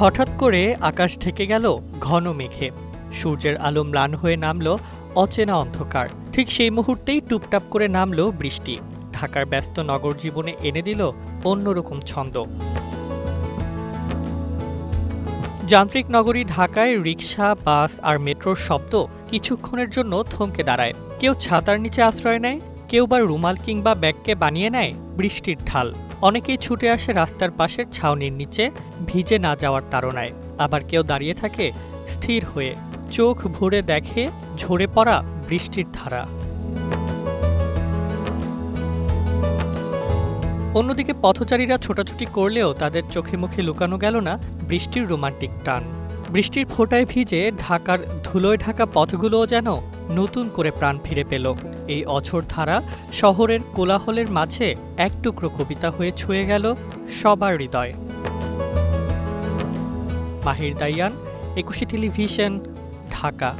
হঠাৎ করে আকাশ ঢেকে গেল ঘন মেঘে। সূর্যের আলো ম্লান হয়ে নামল অচেনা অন্ধকার। ঠিক সেই মুহূর্তেই টুপটাপ করে নামল বৃষ্টি। ঢাকার ব্যস্ত নগর জীবনে এনে দিল অন্যরকম ছন্দ। যান্ত্রিক নগরী ঢাকায় রিকশা, বাস আর মেট্রোর শব্দ কিছুক্ষণের জন্য থমকে দাঁড়ায়। কেউ ছাতার নিচে আশ্রয় নেয়, কেউ বা রুমাল কিংবা ব্যাগকে বানিয়ে নেয় বৃষ্টির ঢাল। অনেকেই ছুটে আসে রাস্তার পাশের ছাউনির নিচে, ভিজে না যাওয়ার তাড়নায়। আবার কেউ দাঁড়িয়ে থাকে স্থির হয়ে, চোখ ভরে দেখে ঝরে পড়া বৃষ্টির ধারা। অন্যদিকে পথচারীরা ছোটাছুটি করলেও তাদের চোখে মুখে লুকানো গেল না বৃষ্টির রোমান্টিক টান। বৃষ্টির ফোঁটায় ভিজে ঢাকার ধুলোয় ঢাকা পথগুলোও যেন নতুন করে প্রাণ ফিরে পেল। এই অঝোর ধারা শহরের কোলাহলের মাঝে এক টুকরো কবিতা হয়ে ছুঁয়ে গেল সবার হৃদয়। মাহির দাইয়ান, ২১ টেলিভিশন, ঢাকা।